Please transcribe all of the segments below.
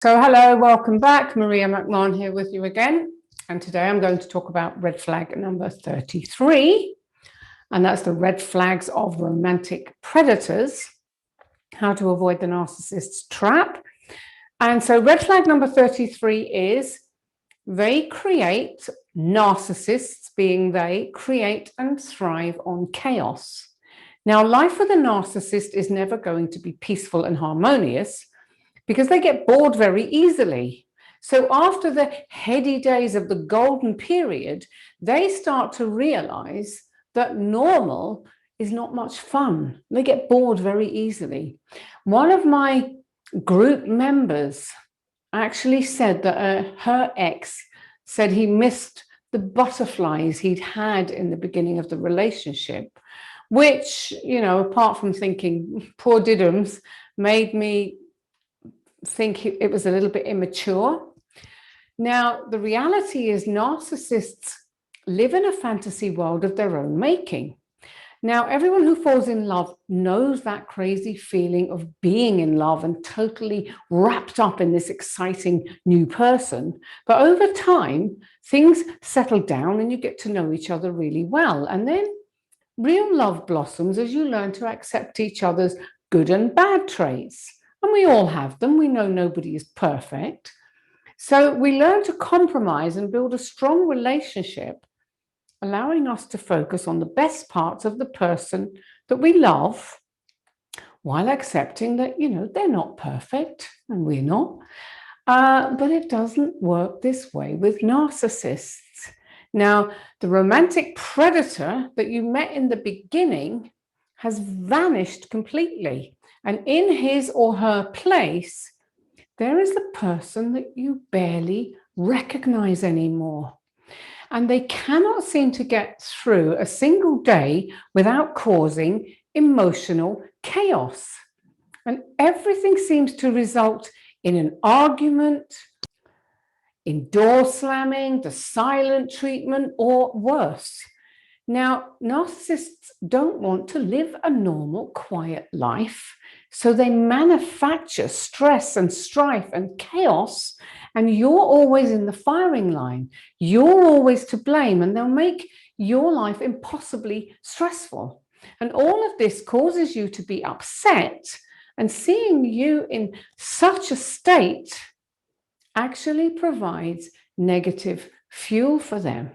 So hello, welcome back. Maria McMahon here with you again. And today I'm going to talk about red flag number 33. And that's the red flags of romantic predators, how to avoid the narcissist's trap. And so red flag number 33 is they create, narcissists being they, create and thrive on chaos. Now, life with a narcissist is never going to be peaceful and harmonious, because they get bored very easily. So after the heady days of the golden period, they start to realize that normal is not much fun. They get bored very easily. One of my group members actually said that her ex said he missed the butterflies he'd had in the beginning of the relationship, which, you know, apart from thinking poor diddums, made me think it was a little bit immature. Now, the reality is narcissists live in a fantasy world of their own making. Now, everyone who falls in love knows that crazy feeling of being in love and totally wrapped up in this exciting new person. But over time, things settle down and you get to know each other really well. And then real love blossoms as you learn to accept each other's good and bad traits. And we all have them. We know nobody is perfect. So we learn to compromise and build a strong relationship, allowing us to focus on the best parts of the person that we love, while accepting that, you know, they're not perfect and we're not. But it doesn't work this way with narcissists. Now, the romantic predator that you met in the beginning has vanished completely. And in his or her place, there is the person that you barely recognize anymore. And they cannot seem to get through a single day without causing emotional chaos. And everything seems to result in an argument, in door slamming, the silent treatment, or worse. Now, narcissists don't want to live a normal, quiet life, so they manufacture stress and strife and chaos, and you're always in the firing line. You're always to blame, and they'll make your life impossibly stressful. And all of this causes you to be upset, and seeing you in such a state actually provides negative fuel for them,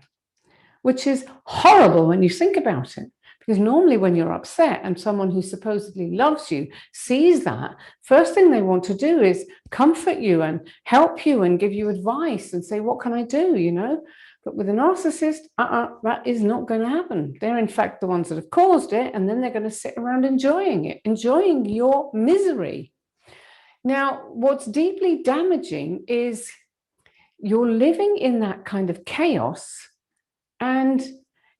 which is horrible when you think about it. Because normally when you're upset and someone who supposedly loves you sees that, first thing they want to do is comfort you and help you and give you advice and say, what can I do, you know? But with a narcissist, that is not going to happen. They're in fact the ones that have caused it, and then they're going to sit around enjoying it, enjoying your misery. Now, what's deeply damaging is you're living in that kind of chaos, and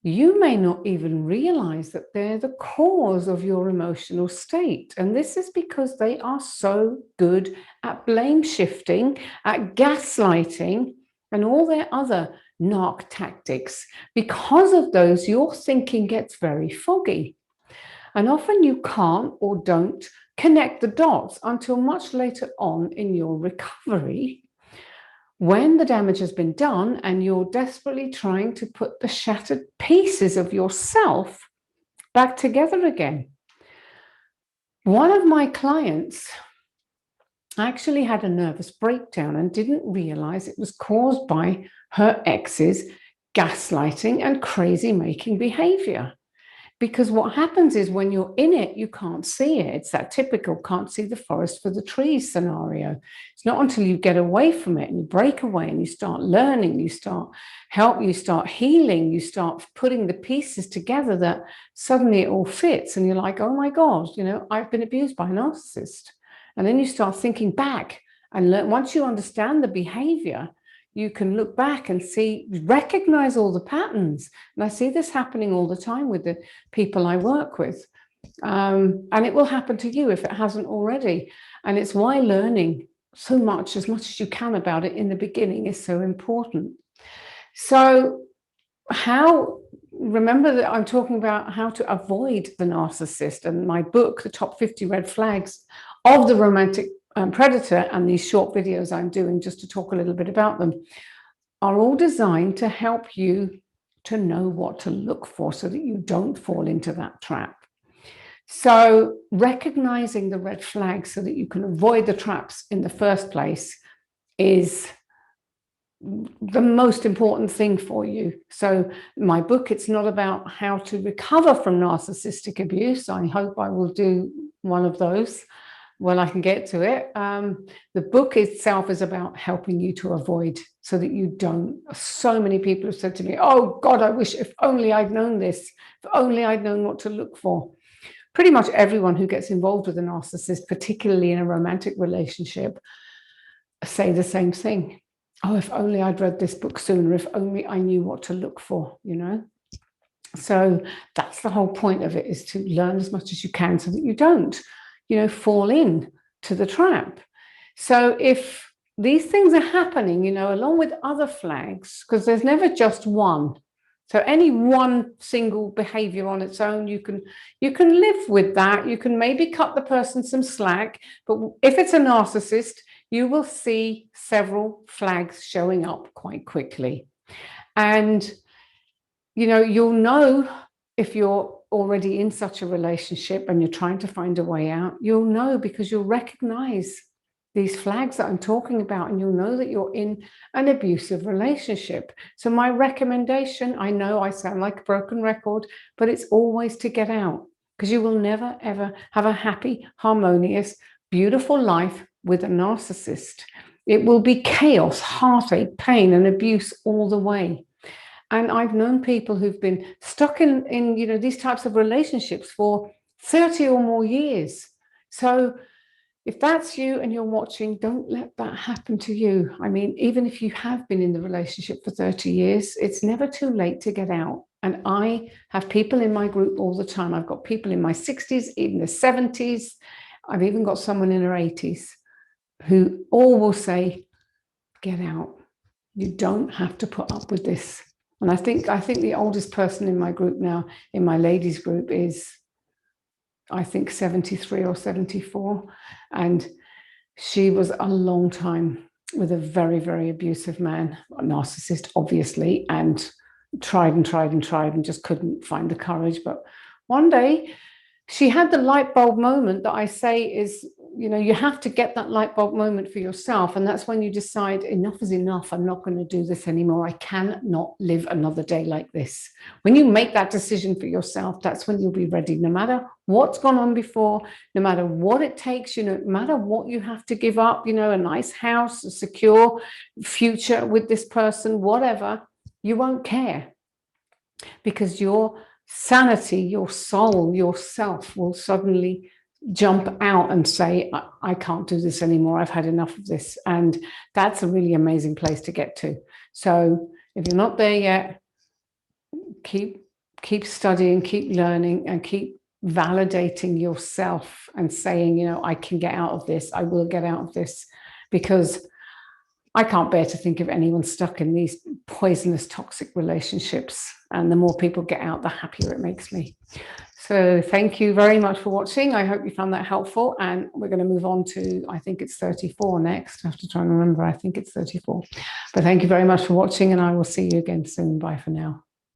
you may not even realize that they're the cause of your emotional state. And this is because they are so good at blame shifting, at gaslighting, and all their other narc tactics. Because of those, your thinking gets very foggy. And often you can't or don't connect the dots until much later on in your recovery, when the damage has been done and you're desperately trying to put the shattered pieces of yourself back together again. One of my clients actually had a nervous breakdown and didn't realize it was caused by her ex's gaslighting and crazy making behavior. Because what happens is when you're in it, you can't see it. It's that typical can't see the forest for the trees scenario. It's not until you get away from it and you break away and you start learning, you start healing, you start putting the pieces together that suddenly it all fits. And you're like, oh my God, you know, I've been abused by a narcissist. And then you start thinking back and learn. Once you understand the behavior, you can look back and see, recognize all the patterns. And I see this happening all the time with the people I work with. And it will happen to you if it hasn't already. And it's why learning so much as you can about it in the beginning is so important. So remember that I'm talking about how to avoid the narcissist, and my book, The Top 50 Red Flags of the Romantic predator and these short videos I'm doing just to talk a little bit about them are all designed to help you to know what to look for so that you don't fall into that trap. So recognizing the red flags so that you can avoid the traps in the first place is the most important thing for you. So my book, it's not about how to recover from narcissistic abuse. I hope I will do one of those when I can get to it. The book itself is about helping you to avoid so that you don't. So many people have said to me, oh God, I wish if only I'd known this, if only I'd known what to look for. Pretty much everyone who gets involved with a narcissist, particularly in a romantic relationship, say the same thing. Oh, if only I'd read this book sooner, if only I knew what to look for, you know? So that's the whole point of it, is to learn as much as you can so that you don't, you know, fall in to the trap. So if these things are happening, you know, along with other flags, because there's never just one. So any one single behavior on its own, you can live with that. You can maybe cut the person some slack, but if it's a narcissist, you will see several flags showing up quite quickly. And, you know, you'll know if you're already in such a relationship and you're trying to find a way out, you'll know because you'll recognize these flags that I'm talking about, and you'll know that you're in an abusive relationship. So my recommendation, I know I sound like a broken record, but it's always to get out, because you will never, ever have a happy, harmonious, beautiful life with a narcissist. It will be chaos, heartache, pain, and abuse all the way. And I've known people who've been stuck in you know, these types of relationships for 30 or more years. So if that's you and you're watching, don't let that happen to you. I mean, even if you have been in the relationship for 30 years, it's never too late to get out. And I have people in my group all the time. I've got people in my 60s, in their 70s. I've even got someone in her 80s who all will say, get out. You don't have to put up with this. And I think the oldest person in my group now, in my ladies group, is, I think, 73 or 74. And she was a long time with a very, very abusive man, a narcissist, obviously, and tried and just couldn't find the courage. But one day she had the light bulb moment that I say is, you know, you have to get that light bulb moment for yourself. And that's when you decide enough is enough. I'm not going to do this anymore. I cannot live another day like this. When you make that decision for yourself, that's when you'll be ready, no matter what's gone on before, no matter what it takes, you know, no matter what you have to give up, you know, a nice house, a secure future with this person, whatever, you won't care, because your sanity, your soul, yourself will suddenly jump out and say, I can't do this anymore. I've had enough of this. And that's a really amazing place to get to. So if you're not there yet, keep studying, keep learning, and keep validating yourself and saying, you know, I can get out of this. I will get out of this, because I can't bear to think of anyone stuck in these poisonous, toxic relationships. And the more people get out, the happier it makes me. So thank you very much for watching. I hope you found that helpful. And we're going to move on to, I think it's 34 next. I have to try and remember. I think it's 34. But thank you very much for watching, and I will see you again soon. Bye for now.